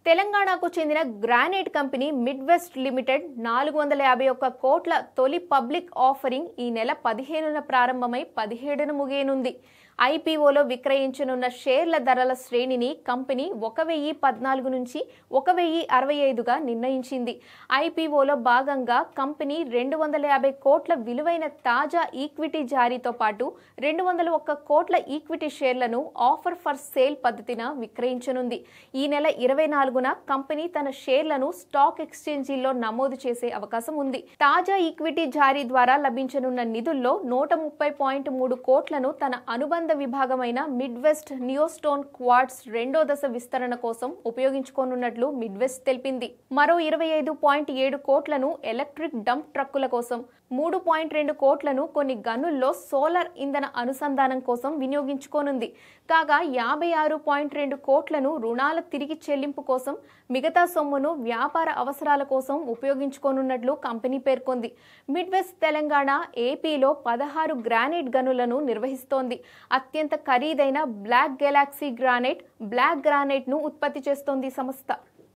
తెలంగాణకు చెందిన granite company Midwest limited 451 కోట్ల తొలి పబ్లిక్ ఆఫరింగ్ ఈ నెల 15న ప్రారంభమై 17న ముగియనుంది. ఐపీఓలో విక్రయించనున్న షేర్ల ధరల శ్రేణిని కంపెనీ 1014 నుంచి 1065గా నిర్ణయించింది. ఐపీఓలో భాగంగా కంపెనీ 250 కోట్ల విలువైన తాజా ఈక్విటీ జారీతో పాటు 201 కోట్ల ఈక్విటీ షేర్లను ఆఫర్ ఫర్ సేల్ పద్ధతిన విక్రయించనుంది. ఈ నెల 24న కంపెనీ తన షేర్లను స్టాక్ ఎక్స్చేంజీల్లో నమోదు చేసే అవకాశం ఉంది. తాజా ఈక్విటీ జారీ ద్వారా లభించనున్న నిధుల్లో 130.3 కోట్లను తన అనుబంధ విభాగమైన మిడ్వెస్ట్ నియోస్టోన్ క్వార్ట్స్ రెండో దశ విస్తరణ కోసం ఉపయోగించుకోనున్నట్లు మిడ్వెస్ట్ తెలిపింది. మరో 25.7 కోట్లను ఎలక్ట్రిక్ డంప్ ట్రక్కుల కోసం, 3.2 కోట్లను కొన్ని గనుల్లో సోలార్ ఇంధన అనుసంధానం కోసం వినియోగించుకోనుంది. కాగా 56.2 కోట్లను రుణాల తిరిగి చెల్లింపు కోసం, మిగతా సొమ్మును వ్యాపార అవసరాల కోసం ఉపయోగించుకోనున్నట్లు కంపెనీ పేర్కొంది. మిడ్వెస్ట్ తెలంగాణ, ఏపీలో 16 గ్రానైట్ గనులను నిర్వహిస్తోంది. అత్యంత ఖరీదైన black galaxy granite, black granite ను ఉత్పత్తి చేస్తోంది సంస్థ.